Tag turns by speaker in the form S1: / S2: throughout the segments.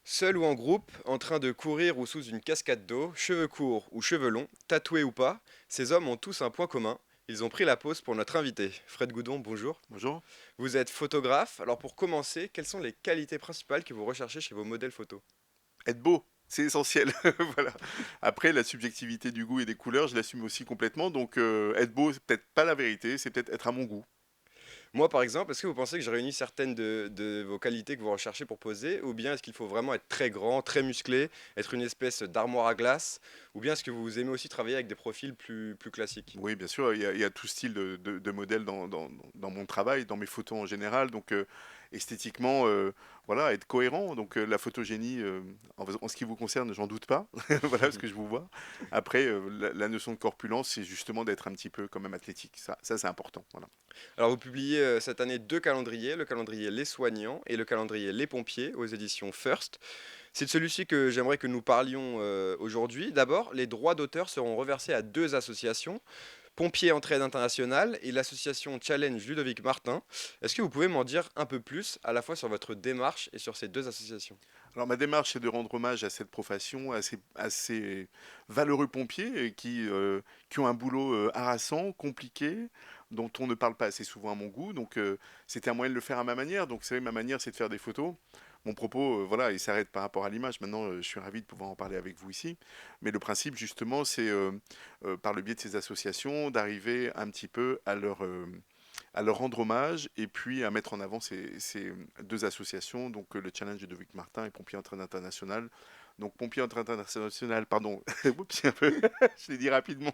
S1: Seul ou en groupe, en train de courir ou sous une cascade d'eau, cheveux courts ou cheveux longs, tatoués ou pas, ces hommes ont tous un point commun. Ils ont pris la pause pour notre invité. Fred Goudon, bonjour.
S2: Bonjour.
S1: Vous êtes photographe, alors pour commencer, quelles sont les qualités principales que vous recherchez chez vos modèles photo?
S2: Être beau, c'est essentiel. Voilà. Après, la subjectivité du goût et des couleurs, je l'assume aussi complètement. Donc, être beau, c'est peut-être pas la vérité, c'est peut-être être à mon goût.
S1: Moi par exemple, est-ce que vous pensez que je réunis certaines de vos qualités que vous recherchez pour poser, ou bien est-ce qu'il faut vraiment être très grand, très musclé, être une espèce d'armoire à glace, ou bien est-ce que vous aimez aussi travailler avec des profils plus classiques?
S2: Oui, bien sûr, il y a tout style de modèles dans mon travail, dans mes photos en général. Donc, esthétiquement, voilà, être cohérent. Donc, la photogénie, en ce qui vous concerne, j'en doute pas. Voilà, parce que je vous vois. Après, la notion de corpulence, c'est justement d'être un petit peu quand même athlétique. Ça c'est important. Voilà.
S1: Alors vous publiez cette année deux calendriers, le calendrier Les Soignants et le calendrier Les Pompiers aux éditions First. C'est de celui-ci que j'aimerais que nous parlions aujourd'hui. D'abord, les droits d'auteur seront reversés à deux associations, Pompiers Entraide Internationale et l'association Challenge Ludovic Martin. Est-ce que vous pouvez m'en dire un peu plus, à la fois sur votre démarche et sur ces deux associations?
S2: Alors ma démarche, c'est de rendre hommage à cette profession, à ces valeureux pompiers qui ont un boulot harassant, compliqué, dont on ne parle pas assez souvent à mon goût. Donc c'était un moyen de le faire à ma manière. Donc vous savez, ma manière, c'est de faire des photos. Mon propos, voilà, il s'arrête par rapport à l'image. Maintenant, je suis ravi de pouvoir en parler avec vous ici. Mais le principe, justement, c'est par le biais de ces associations, d'arriver un petit peu à leur rendre hommage et puis à mettre en avant ces deux associations, donc le Challenge de Vic Martin et Pompiers Entraide International. Donc Pompiers Entraide International, pardon, oups, un peu, je l'ai dit rapidement.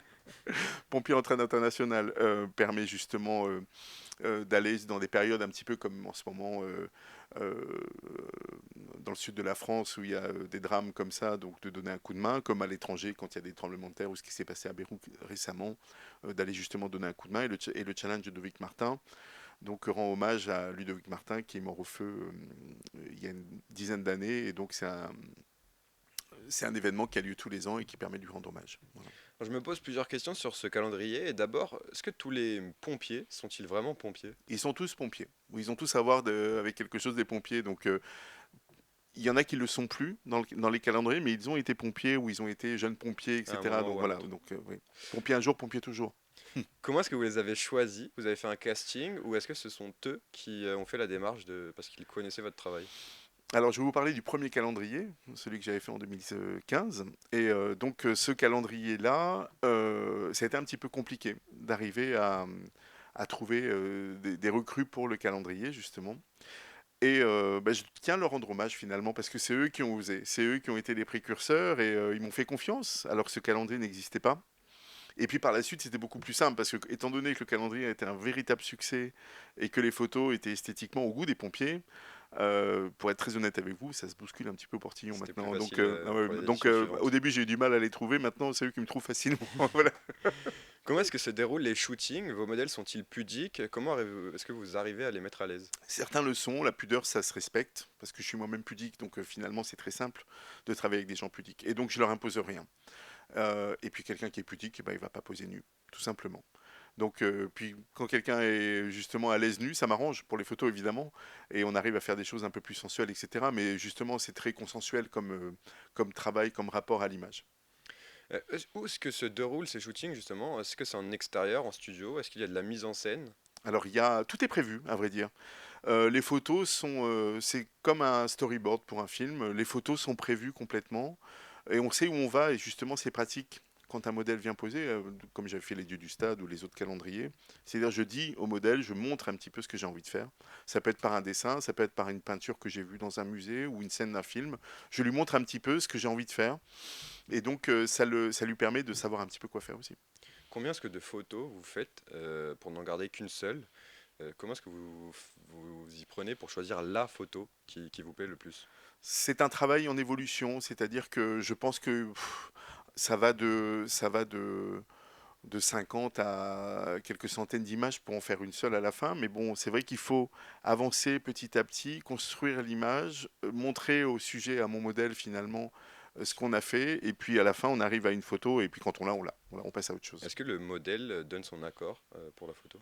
S2: Pompiers Entraide International permet justement d'aller dans des périodes un petit peu comme en ce moment euh, dans le sud de la France où il y a des drames comme ça, donc de donner un coup de main, comme à l'étranger quand il y a des tremblements de terre ou ce qui s'est passé à Beyrouth récemment, d'aller justement donner un coup de main. Et le challenge de Vic Martin, donc rend hommage à Ludovic Martin qui est mort au feu il y a une dizaine d'années, et donc c'est un événement qui a lieu tous les ans et qui permet de lui rendre hommage. Voilà.
S1: Je me pose plusieurs questions sur ce calendrier. Et d'abord, est-ce que tous les pompiers sont-ils vraiment pompiers?
S2: Ils sont tous pompiers, ils ont tous à voir avec quelque chose des pompiers, donc il y en a qui le sont plus dans les calendriers, mais ils ont été pompiers ou ils ont été jeunes pompiers,
S1: À un
S2: etc.
S1: moment
S2: Donc
S1: ou à un
S2: voilà,
S1: autre.
S2: donc oui. Pompier un jour, pompier toujours.
S1: Comment est-ce que vous les avez choisis? Vous avez fait un casting ou est-ce que ce sont eux qui ont fait la démarche de parce qu'ils connaissaient votre travail?
S2: Alors, je vais vous parler du premier calendrier, celui que j'avais fait en 2015. Et donc, ce calendrier-là, ça a été un petit peu compliqué d'arriver à trouver des recrues pour le calendrier, justement. Et bah, je tiens à leur rendre hommage finalement, parce que c'est eux qui ont osé, c'est eux qui ont été les précurseurs, et ils m'ont fait confiance alors que ce calendrier n'existait pas. Et puis par la suite, c'était beaucoup plus simple, parce que étant donné que le calendrier a été un véritable succès et que les photos étaient esthétiquement au goût des pompiers, pour être très honnête avec vous, ça se bouscule un petit peu au portillon
S1: C'était plus
S2: maintenant. Donc,
S1: facile
S2: ah ouais,
S1: pour les
S2: donc
S1: éditions
S2: au
S1: suivantes.
S2: début, j'ai eu du mal à les trouver. Maintenant, c'est eux qui me trouvent facilement. Voilà.
S1: Comment est-ce que se déroulent les shootings? Vos modèles sont-ils pudiques? Comment est-ce que vous arrivez à les mettre à l'aise?
S2: Certains le sont, la pudeur, ça se respecte, parce que je suis moi-même pudique, donc finalement, c'est très simple de travailler avec des gens pudiques. Et donc, je leur impose rien. Et puis, quelqu'un qui est pudique, eh ben, il va pas poser nu, tout simplement. Donc, puis quand quelqu'un est justement à l'aise nu, ça m'arrange pour les photos évidemment, et on arrive à faire des choses un peu plus sensuelles, etc. Mais justement, c'est très consensuel comme travail, comme rapport à l'image.
S1: Où est-ce que se déroulent ces shootings justement? Est-ce que c'est en extérieur, en studio? Est-ce qu'il y a de la mise en scène?
S2: Alors, tout est prévu, à vrai dire. Les photos c'est comme un storyboard pour un film. Les photos sont prévues complètement, et on sait où on va, et justement, c'est pratique. Quand un modèle vient poser, comme j'avais fait les dieux du stade ou les autres calendriers, c'est-à-dire je dis au modèle, je montre un petit peu ce que j'ai envie de faire. Ça peut être par un dessin, ça peut être par une peinture que j'ai vue dans un musée ou une scène d'un film. Je lui montre un petit peu ce que j'ai envie de faire, et donc ça lui permet de savoir un petit peu quoi faire aussi.
S1: Combien est-ce que de photos vous faites pour n'en garder qu'une seule? Comment est-ce que vous y prenez pour choisir la photo qui vous plaît le plus?
S2: C'est un travail en évolution, c'est-à-dire que je pense que ça va de 50 à quelques centaines d'images pour en faire une seule à la fin. Mais bon, c'est vrai qu'il faut avancer petit à petit, construire l'image, montrer au sujet, à mon modèle finalement, ce qu'on a fait. Et puis à la fin, on arrive à une photo. Et puis quand on l'a, on l'a. Voilà, on passe à autre chose.
S1: Est-ce que le modèle donne son accord pour la photo?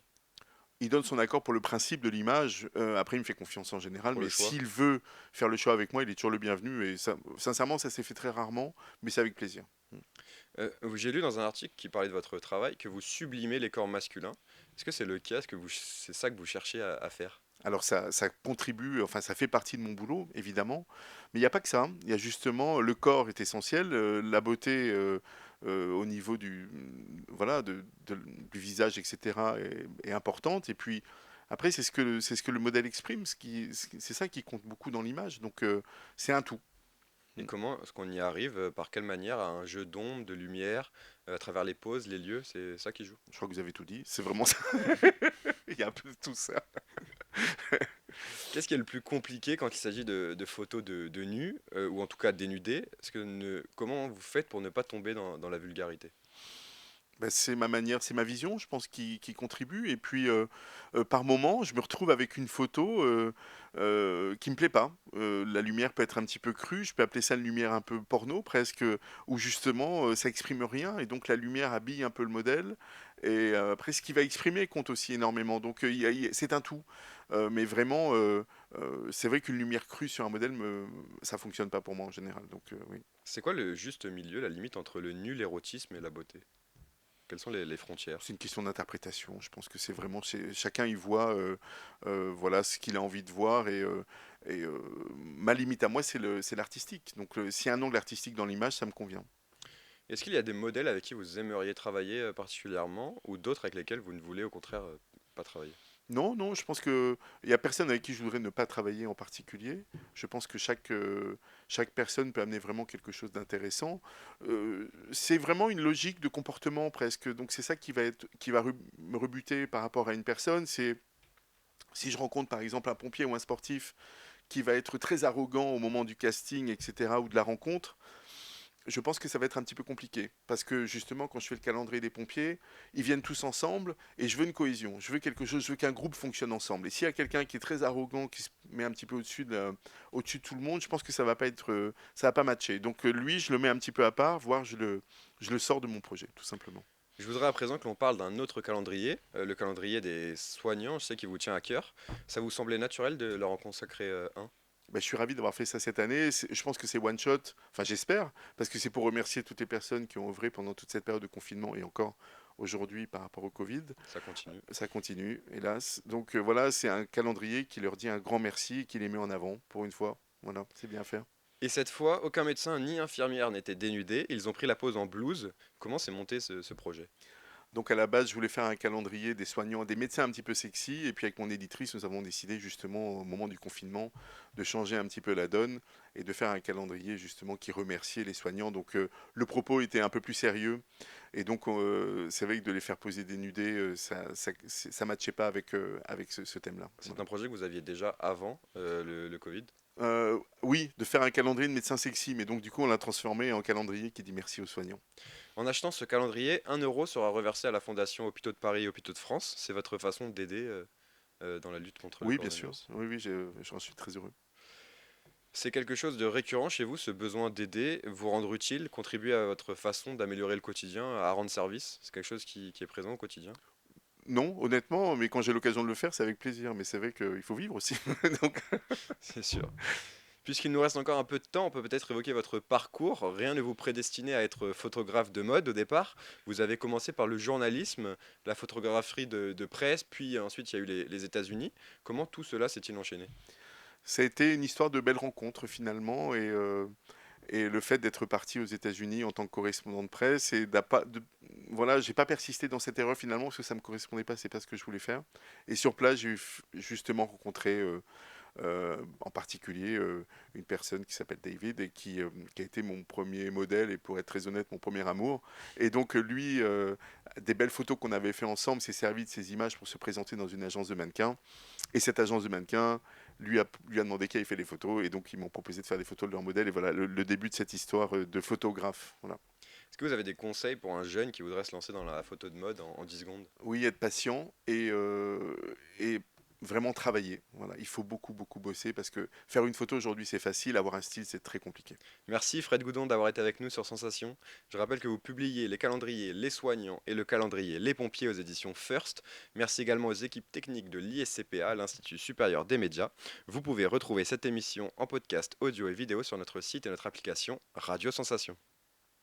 S2: Il donne son accord pour le principe de l'image. Après, il me fait confiance en général,
S1: pour le
S2: mais
S1: choix?
S2: s'il veut faire le choix avec moi, il est toujours le bienvenu. Et ça, sincèrement, ça s'est fait très rarement, mais c'est avec plaisir. Mm.
S1: J'ai lu dans un article qui parlait de votre travail que vous sublimez les corps masculins. Est-ce que c'est le cas? Est-ce que c'est ça que vous cherchez à faire?
S2: Alors ça contribue, enfin ça fait partie de mon boulot, évidemment, mais il n'y a pas que ça, hein. Il y a justement le corps est essentiel, la beauté au niveau voilà, du visage, etc. est importante. Et puis après, c'est ce que le modèle exprime, c'est ça qui compte beaucoup dans l'image. Donc c'est un tout.
S1: Et comment est-ce qu'on y arrive? Par quelle manière? À un jeu d'ombre, de lumière, à travers les poses, les lieux, c'est ça qui joue?
S2: Je crois que vous avez tout dit. C'est vraiment ça. Il y a un peu de tout ça.
S1: Qu'est-ce qui est le plus compliqué quand il s'agit de photos de nus, ou en tout cas dénudés? Comment vous faites pour ne pas tomber dans la vulgarité?
S2: Bah, c'est ma manière, c'est ma vision, je pense, qui contribue. Et puis, par moment, je me retrouve avec une photo qui me plaît pas. La lumière peut être un petit peu crue, je peux appeler ça une lumière un peu porno, presque, où justement, ça exprime rien, et donc la lumière habille un peu le modèle. Et après, ce qui va exprimer compte aussi énormément. Donc, c'est un tout. Mais vraiment, c'est vrai qu'une lumière crue sur un modèle, ça fonctionne pas pour moi en général. Donc, oui.
S1: C'est quoi le juste milieu, la limite entre le nu, l'érotisme et la beauté? Quelles sont les frontières?
S2: C'est une question d'interprétation. Je pense que c'est vraiment chacun y voit voilà ce qu'il a envie de voir. Et ma limite à moi c'est l'artistique. Donc s'il y a un angle artistique dans l'image, ça me convient.
S1: Est-ce qu'il y a des modèles avec qui vous aimeriez travailler particulièrement ou d'autres avec lesquels vous ne voulez au contraire pas travailler?
S2: Non, non, je pense que il y a personne avec qui je voudrais ne pas travailler en particulier. Je pense que chaque personne peut amener vraiment quelque chose d'intéressant. C'est vraiment une logique de comportement presque. Donc c'est ça qui va me rebuter par rapport à une personne. C'est si je rencontre par exemple un pompier ou un sportif qui va être très arrogant au moment du casting, etc., ou de la rencontre, je pense que ça va être un petit peu compliqué. Parce que justement, quand je fais le calendrier des pompiers, ils viennent tous ensemble et je veux une cohésion. Je veux quelque chose, je veux qu'un groupe fonctionne ensemble. Et s'il y a quelqu'un qui est très arrogant, qui se met un petit peu au-dessus de tout le monde, je pense que ça va pas être, ça va pas matcher. Donc lui, je le mets un petit peu à part, voire je le sors de mon projet, tout simplement.
S1: Je voudrais à présent que l'on parle d'un autre calendrier, le calendrier des soignants, je sais qu'il vous tient à cœur. Ça vous semblait naturel de leur en consacrer un?
S2: Bah, je suis ravi d'avoir fait ça cette année. Je pense que c'est one shot, enfin j'espère, parce que c'est pour remercier toutes les personnes qui ont œuvré pendant toute cette période de confinement et encore aujourd'hui par rapport au Covid.
S1: Ça continue.
S2: Ça continue, hélas. Donc voilà, c'est un calendrier qui leur dit un grand merci et qui les met en avant pour une fois. Voilà, c'est bien fait.
S1: Et cette fois, aucun médecin ni infirmière n'était dénudé, ils ont pris la pose en blouse. Comment s'est monté ce projet?
S2: Donc à la base, je voulais faire un calendrier des soignants, des médecins un petit peu sexy. Et puis avec mon éditrice, nous avons décidé justement au moment du confinement de changer un petit peu la donne et de faire un calendrier justement qui remerciait les soignants. Donc le propos était un peu plus sérieux. Et donc c'est vrai que de les faire poser dénudés, ça matchait pas avec ce thème-là.
S1: C'est
S2: Voilà.
S1: un projet que vous aviez déjà avant le Covid.
S2: Oui, de faire un calendrier de médecins sexy, mais donc du coup on l'a transformé en calendrier qui dit merci aux soignants.
S1: En achetant ce calendrier, 1 euro sera reversé à la Fondation Hôpitaux de Paris et Hôpitaux de France. C'est votre façon d'aider dans la lutte contre le
S2: Oui, bien sûr.
S1: coronavirus.
S2: Oui, oui, j'en suis très heureux.
S1: C'est quelque chose de récurrent chez vous, ce besoin d'aider, vous rendre utile, contribuer à votre façon d'améliorer le quotidien, à rendre service. C'est quelque chose qui est présent au quotidien.
S2: Non, honnêtement, mais quand j'ai l'occasion de le faire, c'est avec plaisir. Mais c'est vrai qu'il faut vivre aussi. Donc,
S1: C'est sûr. Puisqu'il nous reste encore un peu de temps, on peut peut-être évoquer votre parcours. Rien ne vous prédestinait à être photographe de mode au départ. Vous avez commencé par le journalisme, la photographie de presse, puis ensuite il y a eu les États-Unis. Comment tout cela s'est-il enchaîné?
S2: ça a été une histoire de belles rencontres finalement. Et le fait d'être parti aux États-Unis en tant que correspondant de presse voilà, j'ai pas persisté dans cette erreur finalement parce que ça me correspondait pas, c'est pas ce que je voulais faire. Et sur place, j'ai justement rencontré en particulier une personne qui s'appelle David et qui a été mon premier modèle et pour être très honnête mon premier amour. Et donc lui, des belles photos qu'on avait fait ensemble s'est servi de ces images pour se présenter dans une agence de mannequins. Et cette agence de mannequins lui a demandé qui avait fait les photos et donc ils m'ont proposé de faire des photos de leur modèle. Et voilà le début de cette histoire de photographe. Voilà.
S1: Est-ce que vous avez des conseils pour un jeune qui voudrait se lancer dans la photo de mode en 10 secondes?
S2: Oui, être patient et vraiment travailler. Voilà, il faut beaucoup, beaucoup bosser parce que faire une photo aujourd'hui, c'est facile, avoir un style, c'est très compliqué.
S1: Merci Fred Goudon d'avoir été avec nous sur Sensation. Je rappelle que vous publiez les calendriers Les Soignants et le calendrier Les Pompiers aux éditions First. Merci également aux équipes techniques de l'ISCPA, l'Institut supérieur des médias. Vous pouvez retrouver cette émission en podcast audio et vidéo sur notre site et notre application Radio Sensation.